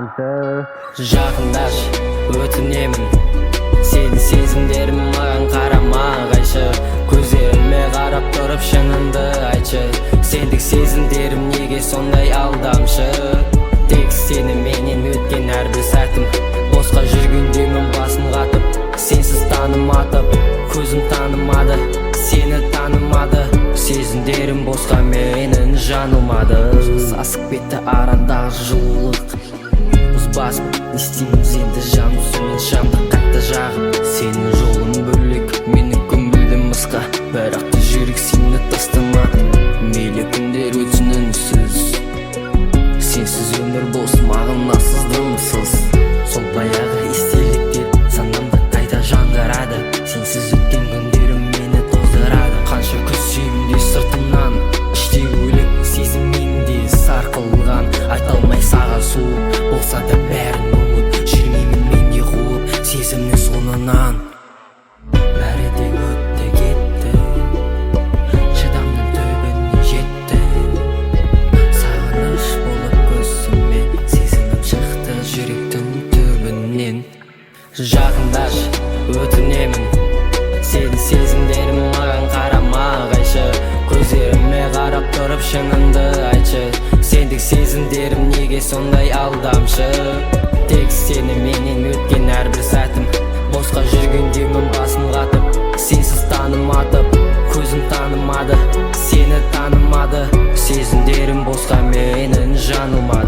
алдамшы. Жақындашы, өтінемін, сенің сезімдерім маған қарамағайшы. Көздеріме қарап тұрып шыныңды айтшы. Сендік сезімдерім неге сондай алдамшы? Тек сені менен өткен әрбір сәтім, босқа жүргендемін басын қатып. Сенсіз таным атып, көзім танымады, сені танымады. Сезімдерім босқа менің жанылмады. Сасық бетті арадағы жылулық бұзбасын, не істейміз енді жаным сумен шамды қатты жағып. Сенің жолың бөлек, менің көңілім мысқа, бірақ та жүрек сені тастамады. Мейлі күндер өтсін үнсіз, сенсіз өмір болсын мағынасыз дымсыз. Сол баяғы естеліктер санамда қайта жаңғырады. Сенсіз өткен күндерім мені тоздырады. Қанша күзсем де сыртымнан, іштегі өлек сезім менде сарқылған. Айта алмай саған суып, болса да бәрін ұмыт, жүрмеймін мен де қуып сезімнің соңынан. Бәрі де өтті кетті, шыдамның түбіне жетті. Сағыныш болып көзіме сезімім шықты жүректің түбінен. Жақындашы, өтінемін, сенің сезімдерім маған қарамағайшы. Көздеріме қарап тұрып шыныңды айтшы. Сендік сезімдерім неге сондай алдамшы? Тек сені менен өткен әрбір сәтім, босқа жүргендемін басын қатып. Сенсіз таным атып, көзім танымады, сені танымады. Сезімдерім босқа менің жанылмады.